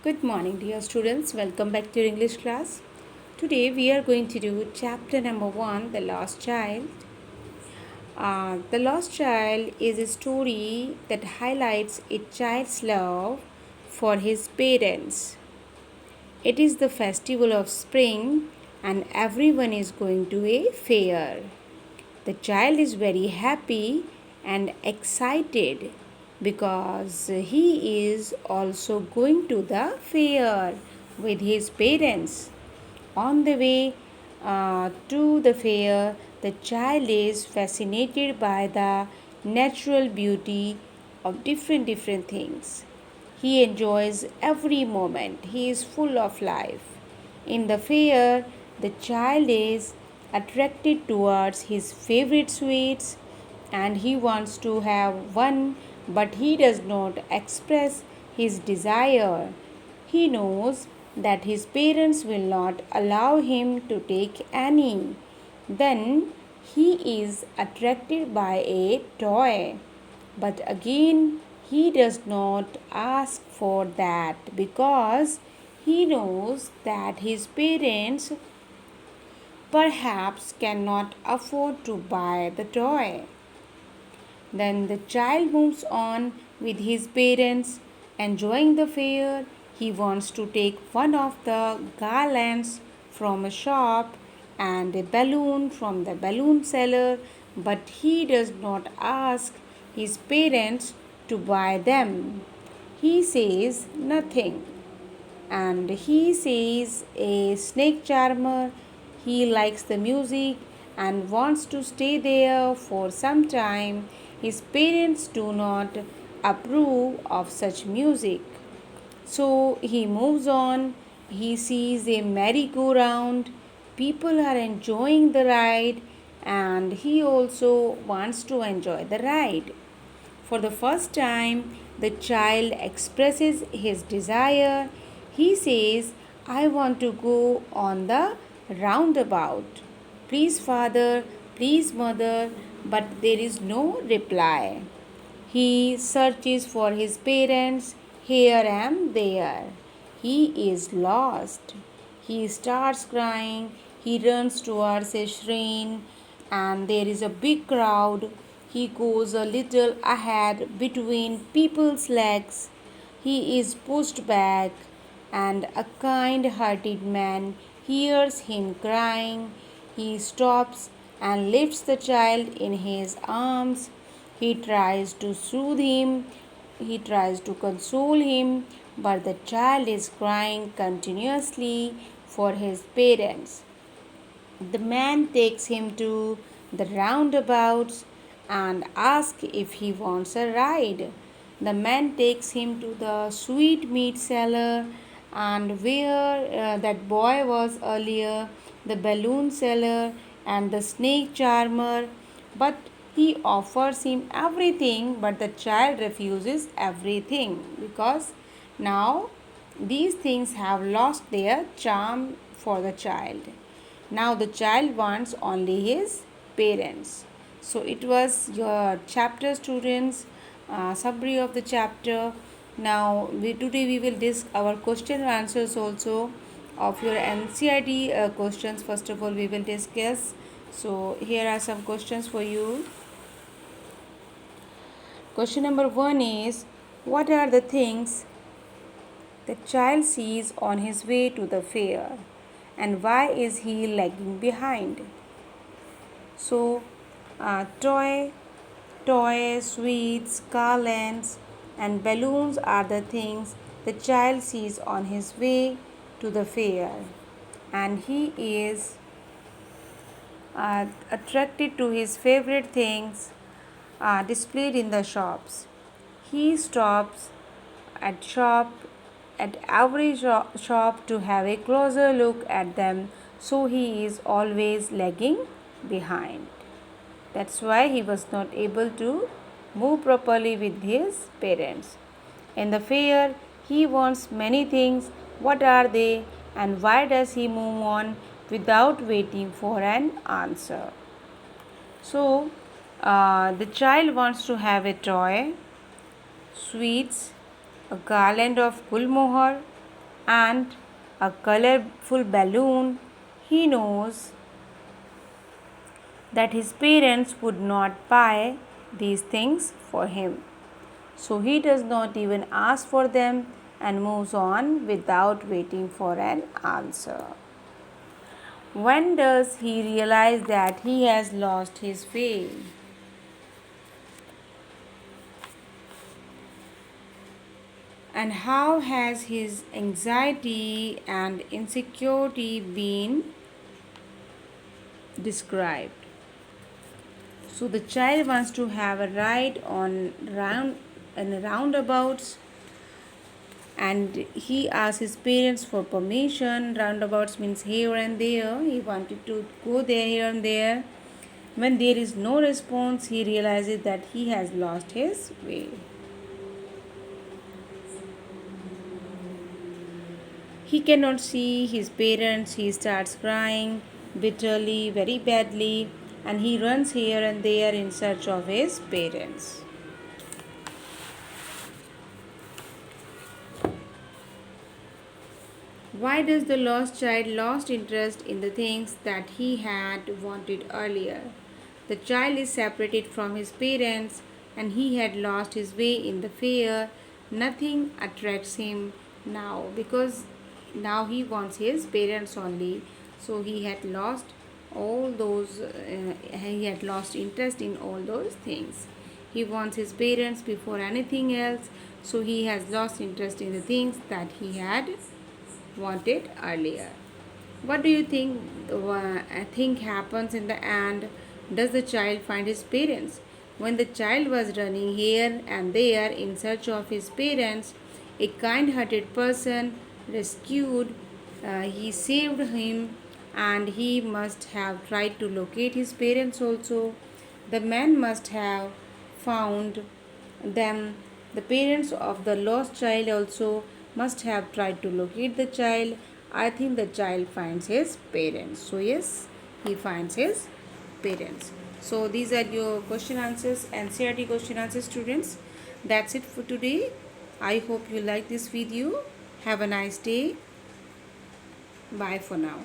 Good morning, dear students. Welcome back to your English class. Today we are going to do chapter number 1, The Lost Child. The Lost Child is a story that highlights a child's love for his parents. It is the festival of spring, and everyone is going to a fair. The child is very happy and excited because he is also going to the fair with his parents. On the way to the fair, the child is fascinated by the natural beauty of different things. He enjoys every moment. He is full of life. In the fair, the child is attracted towards his favorite sweets and he wants to have one, but he does not express his desire. He knows that his parents will not allow him to take any. Then he is attracted by a toy. But again, he does not ask for that because he knows that his parents perhaps cannot afford to buy the toy. Then the child moves on with his parents, enjoying the fair. He wants to take one of the garlands from a shop and a balloon from the balloon seller, but he does not ask his parents to buy them. He says nothing and he says a snake charmer. He likes the music and wants to stay there for some time. His parents do not approve of such music. So he moves on. He sees a merry-go-round. People are enjoying the ride and he also wants to enjoy the ride. For the first time, the child expresses his desire. He says, I want to go on the roundabout. Please, father, please, mother, but there is no reply. He searches for his parents here and there. He is lost. He starts crying. He runs towards a shrine, and there is a big crowd. He goes a little ahead between people's legs. He is pushed back, and a kind hearted man hears him crying. He stops and lifts the child in his arms. He tries to soothe him, he tries to console him, but the child is crying continuously for his parents. The man takes him to the roundabouts and asks if he wants a ride. The man takes him to the sweetmeat seller and where that boy was earlier, the balloon seller and the snake charmer. But he offers him everything, but the child refuses everything because now these things have lost their charm for the child. Now the child wants only his parents. So it was your chapter, students, summary of the chapter. Now today we will discuss our question and answers also of your NCRT questions. First of all, we will discuss. So here are some questions for you. Question number 1 is, what are the things the child sees on his way to the fair and why is he lagging behind? So, toys, sweets, garlands, and balloons are the things the child sees on his way to the fair, and he is attracted to his favorite things displayed in the shops. He stops at shop at every shop to have a closer look at them, so he is always lagging behind. That's why he was not able to move properly with his parents. In the fair, he wants many things. What are they and why does he move on without waiting for an answer? So, the child wants to have a toy, sweets, a garland of gulmohar, and a colorful balloon, he knows that his parents would not buy these things for him. So he does not even ask for them and moves on without waiting for an answer. When does he realize that he has lost his way? And how has his anxiety and insecurity been described? So the child wants to have a ride on roundabouts, and he asks his parents for permission. Roundabouts means here and there. He wanted to go there, here and there. When there is no response, he realizes that he has lost his way. He cannot see his parents. He starts crying bitterly, very badly, and he runs here and there in search of his parents. Why does the lost child lost interest in the things that he had wanted earlier? The child is separated from his parents and he had lost his way in the fair. Nothing attracts him now because now he wants his parents only. So he had lost all those, he had lost interest in all those things. He wants his parents before anything else. So he has lost interest in the things that he had wanted earlier. What do you think happens in the end? Does the child find his parents? When the child was running here and there in search of his parents, a kind-hearted person rescued. He saved him, and he must have tried to locate his parents also. The man must have found them. The parents of the lost child also must have tried to locate the child. I think the child finds his parents. So, yes, he finds his parents. So, these are your question answers, NCERT question answers, students. That's it for today. I hope you like this video. Have a nice day. Bye for now.